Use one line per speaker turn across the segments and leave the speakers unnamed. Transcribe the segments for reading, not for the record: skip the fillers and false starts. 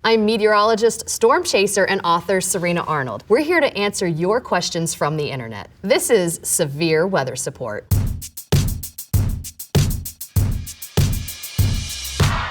I'm meteorologist, storm chaser, and author Cyrena Arnold. We're here to answer your questions from the internet. This is Severe Weather Support.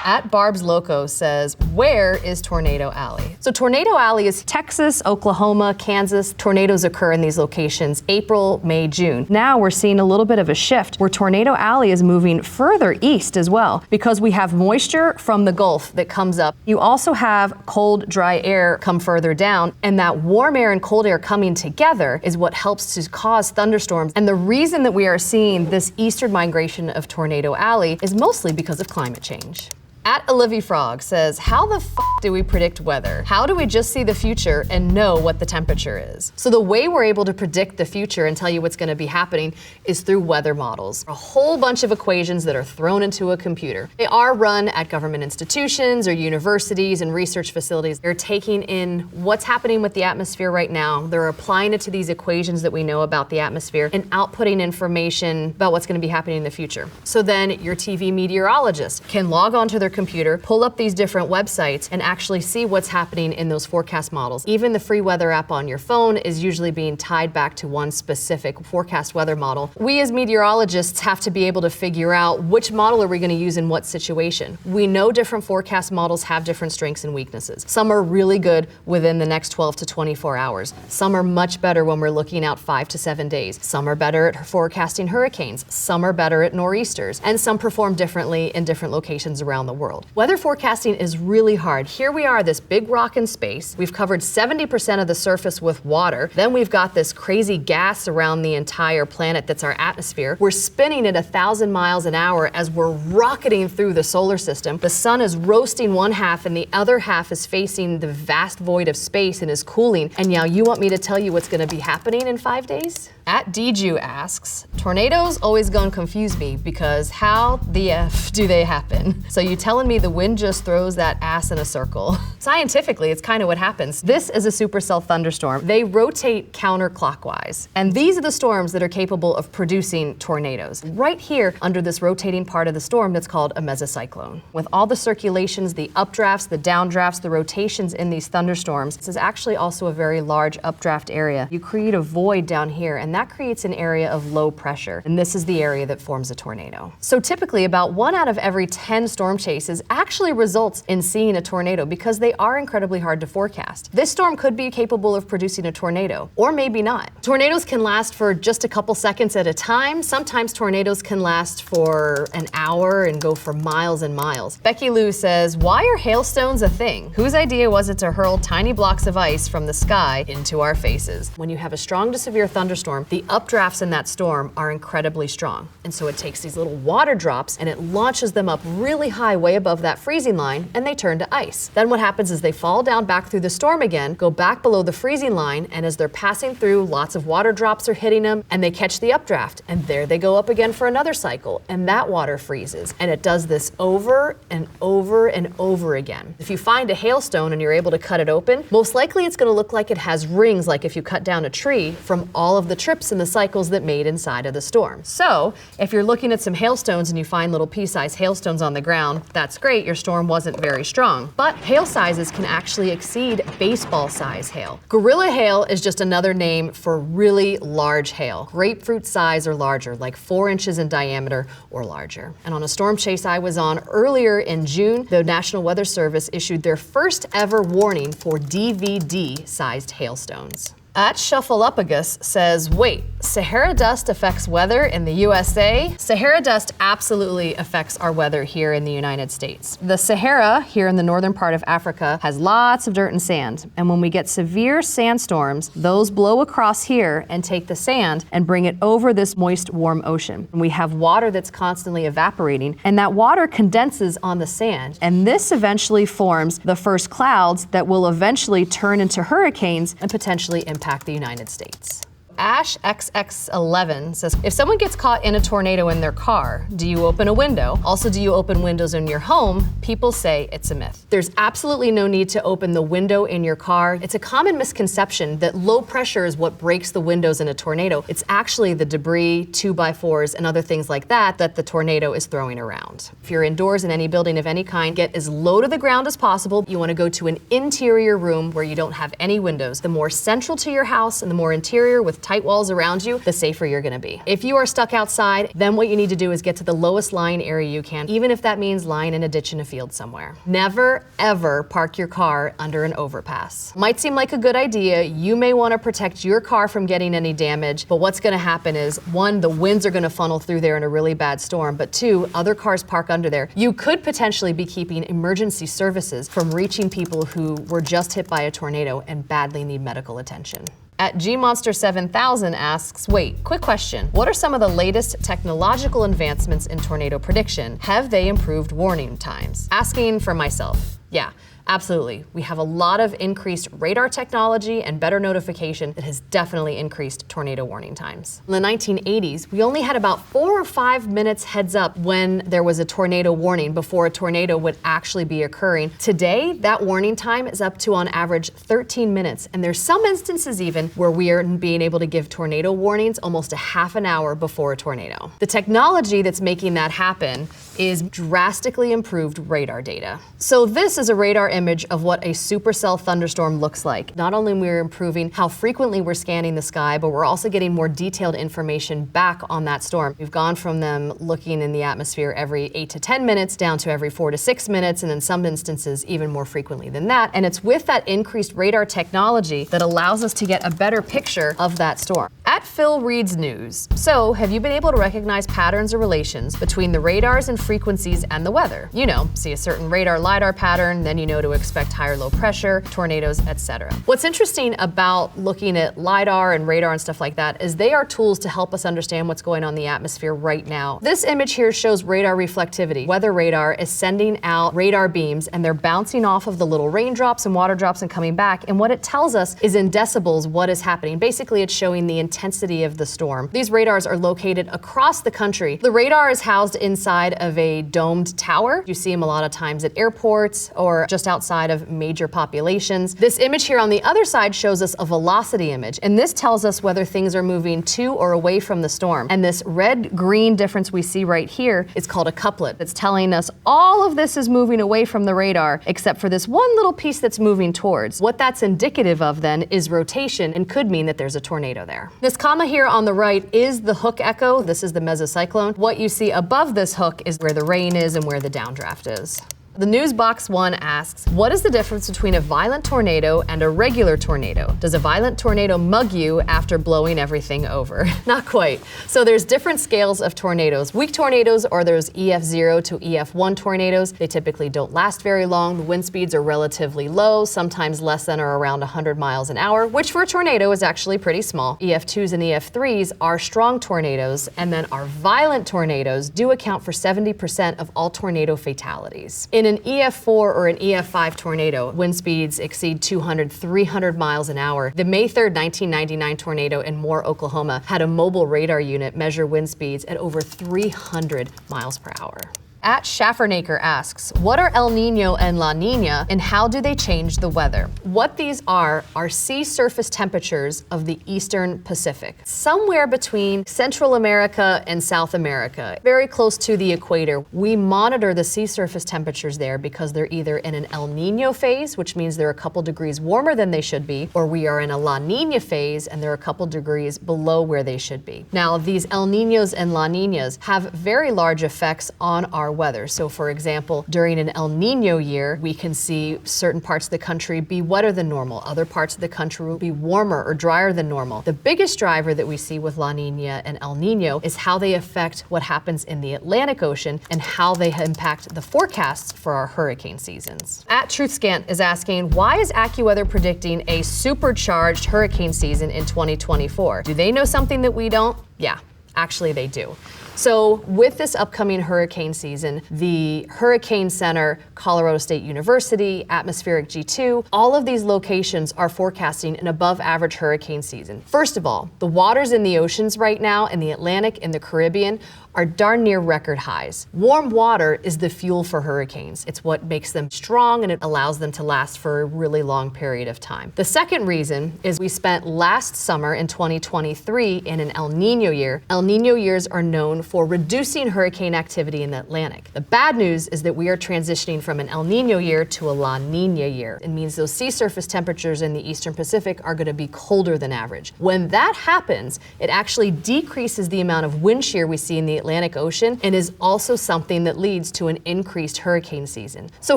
At Barb's Loco says, where is Tornado Alley? So Tornado Alley is Texas, Oklahoma, Kansas. Tornadoes occur in these locations April, May, June. Now we're seeing a little bit of a shift where Tornado Alley is moving further east as well because we have moisture from the Gulf that comes up. You also have cold, dry air come further down, and that warm air and cold air coming together is what helps to cause thunderstorms. And the reason that we are seeing this eastern migration of Tornado Alley is mostly because of climate change. At Olivia Frog says, how the f do we predict weather? How do we just see the future and know what the temperature is? So the way we're able to predict the future and tell you what's gonna be happening is through weather models. A whole bunch of equations that are thrown into a computer. They are run at government institutions or universities and research facilities. They're taking in what's happening with the atmosphere right now. They're applying it to these equations that we know about the atmosphere and outputting information about what's gonna be happening in the future. So then your TV meteorologist can log onto their computer, pull up these different websites, and actually see what's happening in those forecast models. Even the free weather app on your phone is usually being tied back to one specific forecast weather model. We as meteorologists have to be able to figure out which model are we going to use in what situation. We know different forecast models have different strengths and weaknesses. Some are really good within the next 12 to 24 hours. Some are much better when we're looking out 5 to 7 days. Some are better at forecasting hurricanes. Some are better at nor'easters. And some perform differently in different locations around the world. Weather forecasting is really hard. Here we are, this big rock in space. We've covered 70% of the surface with water. Then we've got this crazy gas around the entire planet that's our atmosphere. We're spinning at 1,000 miles an hour as we're rocketing through the solar system. The sun is roasting one half and the other half is facing the vast void of space and is cooling. And now you want me to tell you what's gonna be happening in 5 days? At Dju asks, tornadoes always gonna confuse me because how the F do they happen? So you telling me the wind just throws that ass in a circle? Scientifically, it's kind of what happens. This is a supercell thunderstorm. They rotate counterclockwise. And these are the storms that are capable of producing tornadoes. Right here under this rotating part of the storm that's called a mesocyclone. With all the circulations, the updrafts, the downdrafts, the rotations in these thunderstorms, this is actually also a very large updraft area. You create a void down here and that creates an area of low pressure. And this is the area that forms a tornado. So typically about 1 out of every 10 storm chases actually results in seeing a tornado because they are incredibly hard to forecast. This storm could be capable of producing a tornado, or maybe not. Tornadoes can last for just a couple seconds at a time. Sometimes tornadoes can last for an hour and go for miles and miles. Becky Lou says, why are hailstones a thing? Whose idea was it to hurl tiny blocks of ice from the sky into our faces? When you have a strong to severe thunderstorm, the updrafts in that storm are incredibly strong. And so it takes these little water drops and it launches them up really high, way above that freezing line, and they turn to ice. Then what happens is they fall down back through the storm again, go back below the freezing line, and as they're passing through, lots of water drops are hitting them, and they catch the updraft, and there they go up again for another cycle, and that water freezes. And it does this over and over and over again. If you find a hailstone and you're able to cut it open, most likely it's gonna look like it has rings, like if you cut down a tree, from all of the trips and the cycles that made inside of the storm. So, if you're looking at some hailstones and you find little pea-sized hailstones on the ground, that's great, your storm wasn't very strong. But hail sizes can actually exceed baseball-size hail. Gorilla hail is just another name for really large hail. Grapefruit size or larger, like 4 inches in diameter or larger. And on a storm chase I was on earlier in June, the National Weather Service issued their first ever warning for DVD-sized hailstones. At Shuffleupagus says, wait, Sahara dust affects weather in the USA? Sahara dust absolutely affects our weather here in the United States. The Sahara, here in the northern part of Africa, has lots of dirt and sand. And when we get severe sandstorms, those blow across here and take the sand and bring it over this moist, warm ocean. And we have water that's constantly evaporating, and that water condenses on the sand. And this eventually forms the first clouds that will eventually turn into hurricanes and potentially impact the United States. Ash XX11 says, if someone gets caught in a tornado in their car, do you open a window? Also, do you open windows in your home? People say it's a myth. There's absolutely no need to open the window in your car. It's a common misconception that low pressure is what breaks the windows in a tornado. It's actually the debris, 2x4s, and other things like that the tornado is throwing around. If you're indoors in any building of any kind, get as low to the ground as possible. You want to go to an interior room where you don't have any windows. The more central to your house and the more interior with tight walls around you, the safer you're gonna be. If you are stuck outside, then what you need to do is get to the lowest lying area you can, even if that means lying in a ditch in a field somewhere. Never, ever park your car under an overpass. Might seem like a good idea. You may wanna protect your car from getting any damage, but what's gonna happen is, one, the winds are gonna funnel through there in a really bad storm, but two, other cars park under there. You could potentially be keeping emergency services from reaching people who were just hit by a tornado and badly need medical attention. At GMonster7000 asks, wait, quick question. What are some of the latest technological advancements in tornado prediction? Have they improved warning times? Asking for myself. Yeah. Absolutely. We have a lot of increased radar technology and better notification that has definitely increased tornado warning times. In the 1980s, we only had about 4 or 5 minutes heads up when there was a tornado warning before a tornado would actually be occurring. Today, that warning time is up to on average 13 minutes, and there's some instances even where we are being able to give tornado warnings almost a half an hour before a tornado. The technology that's making that happen is drastically improved radar data. So this is a radar image of what a supercell thunderstorm looks like. Not only we're improving how frequently we're scanning the sky, but we're also getting more detailed information back on that storm. We've gone from them looking in the atmosphere every 8 to 10 minutes down to every 4 to 6 minutes, and in some instances even more frequently than that. And it's with that increased radar technology that allows us to get a better picture of that storm. At Phil Reed's News, so have you been able to recognize patterns or relations between the radars and frequencies and the weather? You know, see a certain radar LiDAR pattern, then you know to expect higher low pressure, tornadoes, etc. What's interesting about looking at LiDAR and radar and stuff like that is they are tools to help us understand what's going on in the atmosphere right now. This image here shows radar reflectivity. Weather radar is sending out radar beams and they're bouncing off of the little raindrops and water drops and coming back, and what it tells us is in decibels what is happening. Basically, it's showing the intensity of the storm. These radars are located across the country. The radar is housed inside of a domed tower. You see them a lot of times at airports or just outside of major populations. This image here on the other side shows us a velocity image, and this tells us whether things are moving to or away from the storm. And this red-green difference we see right here is called a couplet. It's telling us all of this is moving away from the radar except for this one little piece that's moving towards. What that's indicative of then is rotation and could mean that there's a tornado there. This comma here on the right is the hook echo. This is the mesocyclone. What you see above this hook is where the rain is and where the downdraft is. The News Box 1 asks, what is the difference between a violent tornado and a regular tornado? Does a violent tornado mug you after blowing everything over? Not quite. So there's different scales of tornadoes. Weak tornadoes are those EF0 to EF1 tornadoes. They typically don't last very long. The wind speeds are relatively low, sometimes less than or around 100 miles an hour, which for a tornado is actually pretty small. EF2s and EF3s are strong tornadoes, and then our violent tornadoes do account for 70% of all tornado fatalities. In an EF4 or an EF5 tornado, wind speeds exceed 200, 300 miles an hour. The May 3rd, 1999 tornado in Moore, Oklahoma had a mobile radar unit measure wind speeds at over 300 miles per hour. At Schaffernaker asks, what are El Niño and La Niña and how do they change the weather? What these are sea surface temperatures of the Eastern Pacific, somewhere between Central America and South America, very close to the equator. We monitor the sea surface temperatures there because they're either in an El Niño phase, which means they're a couple degrees warmer than they should be, or we are in a La Niña phase and they're a couple degrees below where they should be. Now, these El Niños and La Niñas have very large effects on our weather. So for example, during an El Niño year, we can see certain parts of the country be wetter than normal. Other parts of the country will be warmer or drier than normal. The biggest driver that we see with La Niña and El Niño is how they affect what happens in the Atlantic Ocean and how they impact the forecasts for our hurricane seasons. At TruthScant is asking, why is AccuWeather predicting a supercharged hurricane season in 2024? Do they know something that we don't? Yeah, actually they do. So with this upcoming hurricane season, the Hurricane Center, Colorado State University, Atmospheric G2, all of these locations are forecasting an above average hurricane season. First of all, the waters in the oceans right now in the Atlantic and the Caribbean are darn near record highs. Warm water is the fuel for hurricanes. It's what makes them strong and it allows them to last for a really long period of time. The second reason is we spent last summer in 2023 in an El Niño year. El Niño years are known for reducing hurricane activity in the Atlantic. The bad news is that we are transitioning from an El Niño year to a La Niña year. It means those sea surface temperatures in the Eastern Pacific are going to be colder than average. When that happens, it actually decreases the amount of wind shear we see in the Atlantic Ocean and is also something that leads to an increased hurricane season. So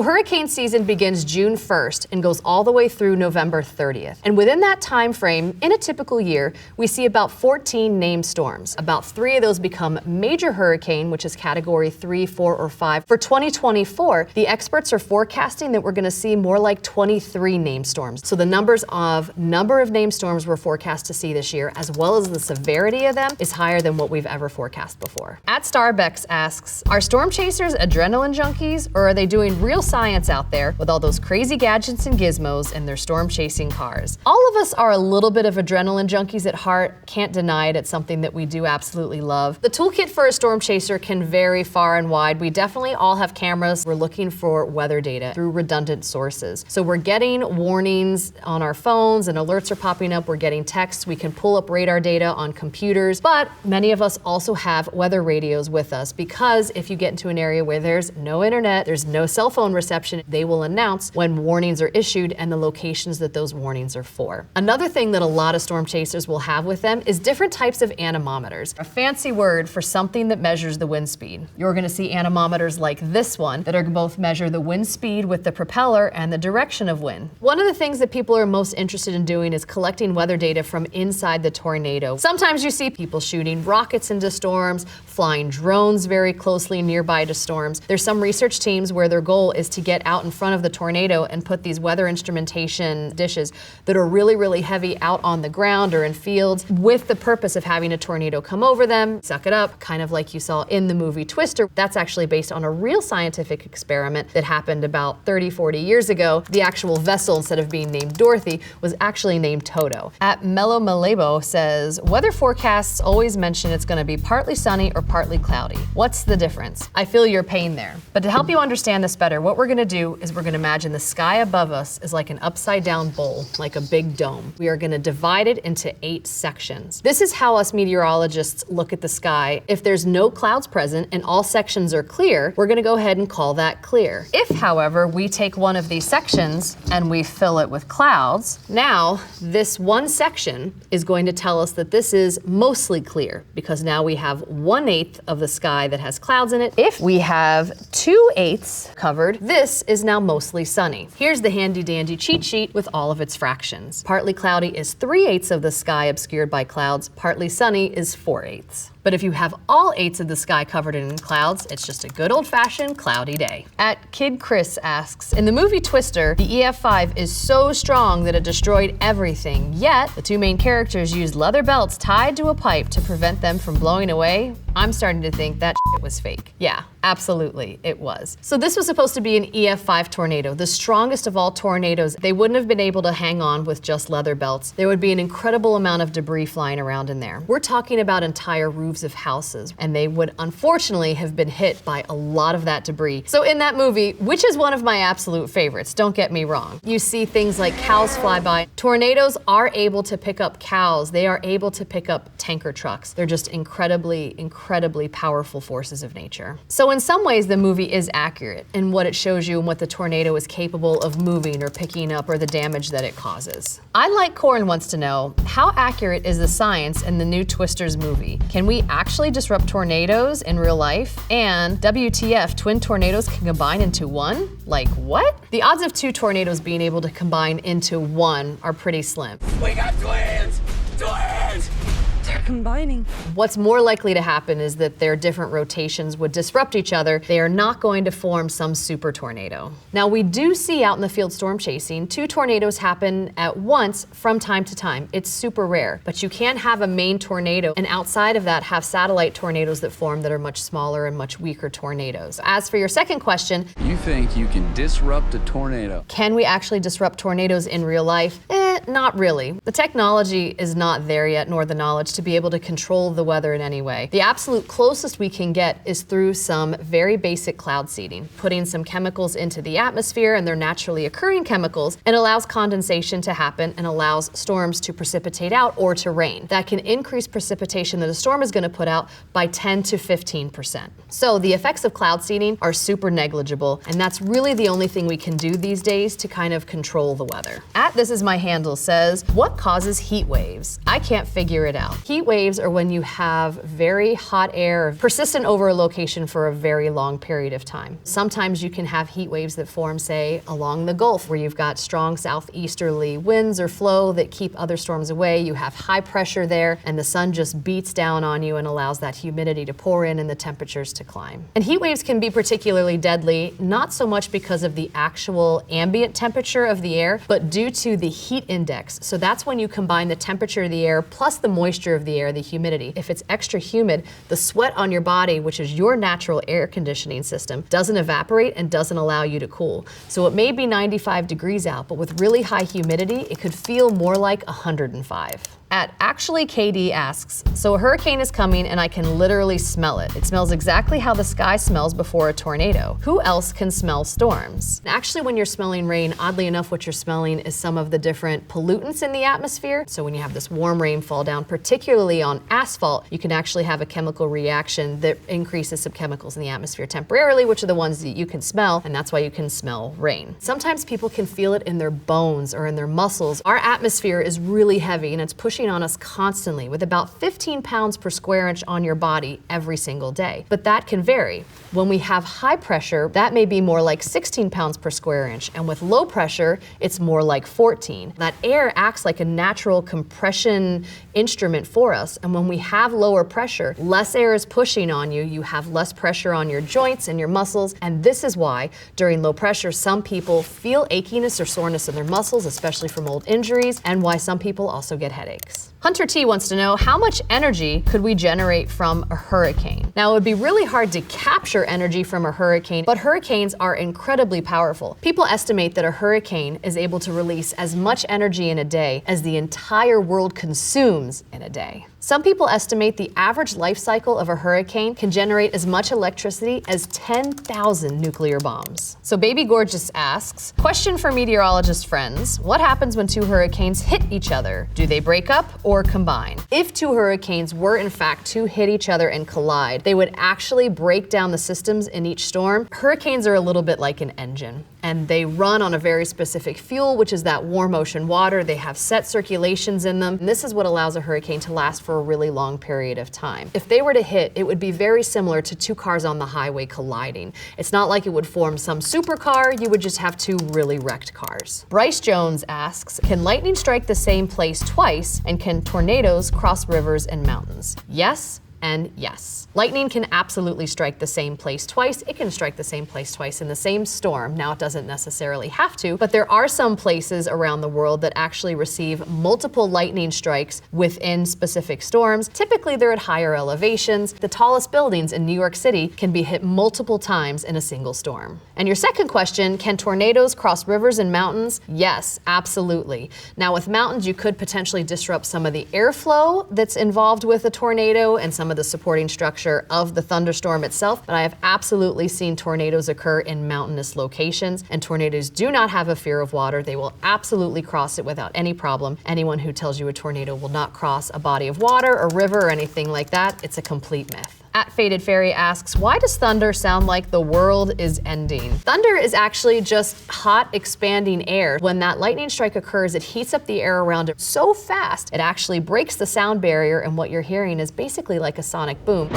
hurricane season begins June 1st and goes all the way through November 30th. And within that time frame, in a typical year, we see about 14 named storms. About 3 of those become major hurricane, which is category 3, 4, or 5. For 2024, the experts are forecasting that we're going to see more like 23 named storms. So the number of named storms we're forecast to see this year, as well as the severity of them, is higher than what we've ever forecast before. At Starbex asks, are storm chasers adrenaline junkies, or are they doing real science out there with all those crazy gadgets and gizmos in their storm chasing cars? All of us are a little bit of adrenaline junkies at heart. Can't deny it. It's something that we do absolutely love. The toolkit for a storm chaser can vary far and wide. We definitely all have cameras. We're looking for weather data through redundant sources. So we're getting warnings on our phones and alerts are popping up. We're getting texts. We can pull up radar data on computers, but many of us also have weather radios with us because if you get into an area where there's no internet, there's no cell phone reception, they will announce when warnings are issued and the locations that those warnings are for. Another thing that a lot of storm chasers will have with them is different types of anemometers, a fancy word for something that measures the wind speed. You're going to see anemometers like this one that are both measure the wind speed with the propeller and the direction of wind. One of the things that people are most interested in doing is collecting weather data from inside the tornado. Sometimes you see people shooting rockets into storms, flying drones very closely nearby to storms. There's some research teams where their goal is to get out in front of the tornado and put these weather instrumentation dishes that are really, really heavy out on the ground or in fields with the purpose of having a tornado come over them, suck it up, kind of like you saw in the movie Twister. That's actually based on a real scientific experiment that happened about 30, 40 years ago. The actual vessel, instead of being named Dorothy, was actually named Toto. At Mello Malebo says, weather forecasts always mention it's going to be partly sunny or partly cloudy. What's the difference? I feel your pain there. But to help you understand this better, what we're going to do is we're going to imagine the sky above us is like an upside down bowl, like a big dome. We are going to divide it into 8 sections. This is how us meteorologists look at the sky. If there's no clouds present and all sections are clear, we're going to go ahead and call that clear. If, however, we take one of these sections and we fill it with clouds, now this one section is going to tell us that this is mostly clear because now we have 1/8 of the sky that has clouds in it. If we have 2/8 covered, this is now mostly sunny. Here's the handy dandy cheat sheet with all of its fractions. Partly cloudy is 3/8 of the sky obscured by clouds. Partly sunny is 4/8. But if you have all 8s of the sky covered in clouds, it's just a good old-fashioned cloudy day. At Kid Chris asks, in the movie Twister, the EF5 is so strong that it destroyed everything, yet the 2 main characters used leather belts tied to a pipe to prevent them from blowing away. I'm starting to think that shit was fake. Yeah, absolutely, it was. So this was supposed to be an EF5 tornado, the strongest of all tornadoes. They wouldn't have been able to hang on with just leather belts. There would be an incredible amount of debris flying around in there. We're talking about entire roofs of houses, and they would unfortunately have been hit by a lot of that debris. So in that movie, which is one of my absolute favorites, don't get me wrong, you see things like cows fly by. Tornadoes are able to pick up cows. They are able to pick up tanker trucks. They're just incredibly powerful forces of nature. So in some ways, the movie is accurate in what it shows you and what the tornado is capable of moving or picking up or the damage that it causes. I Like Corn wants to know, how accurate is the science in the new Twisters movie? Can we actually disrupt tornadoes in real life? And WTF, twin tornadoes can combine into one? Like what? The odds of 2 tornadoes being able to combine into one are pretty slim.
We got twins! Twins! They're combining.
What's more likely to happen is that their different rotations would disrupt each other. They are not going to form some super tornado. Now, we do see out in the field storm chasing 2 tornadoes happen at once from time to time. It's super rare, but you can have a main tornado and outside of that have satellite tornadoes that form that are much smaller and much weaker tornadoes. As for your second question,
you think you can disrupt a tornado?
Can we actually disrupt tornadoes in real life? Not really. The technology is not there yet, nor the knowledge to be able to control the weather in any way. The absolute closest we can get is through some very basic cloud seeding, putting some chemicals into the atmosphere, and they're naturally occurring chemicals, and allows condensation to happen and allows storms to precipitate out or to rain. That can increase precipitation that a storm is going to put out by 10 to 15%. So the effects of cloud seeding are super negligible, and that's really the only thing we can do these days to kind of control the weather. This is my handle says, what causes heat waves? I can't figure it out. Heat waves are when you have very hot air persistent over a location for a very long period of time. Sometimes you can have heat waves that form, say, along the Gulf, where you've got strong southeasterly winds or flow that keep other storms away. You have high pressure there, and the sun just beats down on you and allows that humidity to pour in and the temperatures to climb. And heat waves can be particularly deadly, not so much because of the actual ambient temperature of the air, but due to the heat index. So that's when you combine the temperature of the air plus the moisture of the air, the humidity. If it's extra humid, the sweat on your body, which is your natural air conditioning system, doesn't evaporate and doesn't allow you to cool. So it may be 95 degrees out, but with really high humidity, it could feel more like 105. Actually KD asks, so a hurricane is coming and I can literally smell it. It smells exactly how the sky smells before a tornado. Who else can smell storms? Actually, when you're smelling rain, oddly enough, what you're smelling is some of the different pollutants in the atmosphere. So when you have this warm rain fall down, particularly on asphalt, you can actually have a chemical reaction that increases some chemicals in the atmosphere temporarily, which are the ones that you can smell, and that's why you can smell rain. Sometimes people can feel it in their bones or in their muscles. Our atmosphere is really heavy and it's pushing on us constantly with about 15 pounds per square inch on your body every single day. But that can vary. When we have high pressure, that may be more like 16 pounds per square inch, and with low pressure, it's more like 14. That air acts like a natural compression instrument for us, and when we have lower pressure, less air is pushing on you, you have less pressure on your joints and your muscles, and this is why during low pressure, some people feel achiness or soreness in their muscles, especially from old injuries, and why some people also get headaches. Hunter T wants to know, how much energy could we generate from a hurricane? Now, it would be really hard to capture energy from a hurricane, but hurricanes are incredibly powerful. People estimate that a hurricane is able to release as much energy in a day as the entire world consumes in a day. Some people estimate the average life cycle of a hurricane can generate as much electricity as 10,000 nuclear bombs. So Baby Gorgeous asks, question for meteorologist friends, what happens when 2 hurricanes hit each other? Do they break up or combine? If 2 hurricanes were in fact to hit each other and collide, they would actually break down the systems in each storm. Hurricanes are a little bit like an engine, and they run on a very specific fuel, which is that warm ocean water. They have set circulations in them, and this is what allows a hurricane to last for a really long period of time. If they were to hit, it would be very similar to 2 cars on the highway colliding. It's not like it would form some supercar, you would just have 2 really wrecked cars. Bryce Jones asks, can lightning strike the same place twice, and can tornadoes cross rivers and mountains? Yes and yes. Lightning can absolutely strike the same place twice. It can strike the same place twice in the same storm. Now, it doesn't necessarily have to, but there are some places around the world that actually receive multiple lightning strikes within specific storms. Typically, they're at higher elevations. The tallest buildings in New York City can be hit multiple times in a single storm. And your second question, can tornadoes cross rivers and mountains? Yes, absolutely. Now, with mountains, you could potentially disrupt some of the airflow that's involved with a tornado and some of the supporting structure of the thunderstorm itself, but I have absolutely seen tornadoes occur in mountainous locations, and tornadoes do not have a fear of water. They will absolutely cross it without any problem. Anyone who tells you a tornado will not cross a body of water, a river, or anything like that, it's a complete myth. Faded Fairy asks, why does thunder sound like the world is ending? Thunder is actually just hot, expanding air. When that lightning strike occurs, it heats up the air around it so fast, it actually breaks the sound barrier, and what you're hearing is basically like a sonic boom.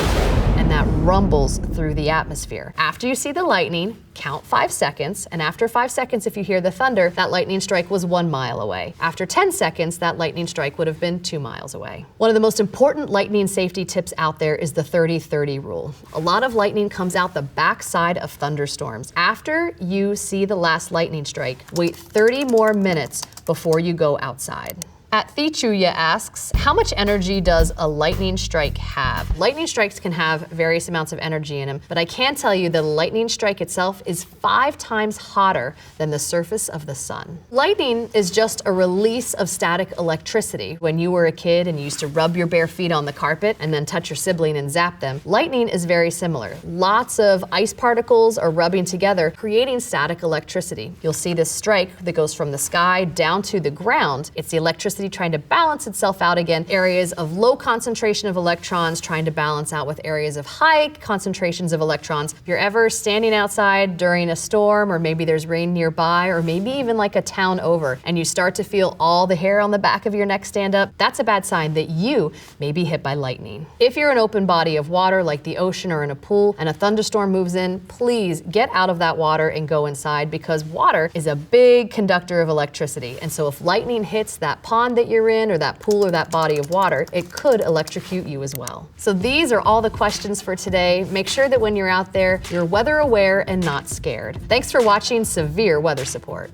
And that rumbles through the atmosphere. After you see the lightning, count 5 seconds, and after 5 seconds, if you hear the thunder, that lightning strike was 1 mile away. After 10 seconds, that lightning strike would have been 2 miles away. One of the most important lightning safety tips out there is the 30-30 rule. A lot of lightning comes out the backside of thunderstorms. After you see the last lightning strike, wait 30 more minutes before you go outside. At Thichuya asks, how much energy does a lightning strike have? Lightning strikes can have various amounts of energy in them, but I can tell you that a lightning strike itself is 5 times hotter than the surface of the sun. Lightning is just a release of static electricity. When you were a kid and you used to rub your bare feet on the carpet and then touch your sibling and zap them, lightning is very similar. Lots of ice particles are rubbing together, creating static electricity. You'll see this strike that goes from the sky down to the ground. It's the electricity trying to balance itself out again. Areas of low concentration of electrons trying to balance out with areas of high concentrations of electrons. If you're ever standing outside during a storm, or maybe there's rain nearby, or maybe even like a town over, and you start to feel all the hair on the back of your neck stand up, that's a bad sign that you may be hit by lightning. If you're an open body of water like the ocean or in a pool and a thunderstorm moves in, please get out of that water and go inside, because water is a big conductor of electricity. And so if lightning hits that pond that you're in, or that pool, or that body of water, it could electrocute you as well. So these are all the questions for today. Make sure that when you're out there, you're weather aware and not scared. Thanks for watching Severe Weather Support.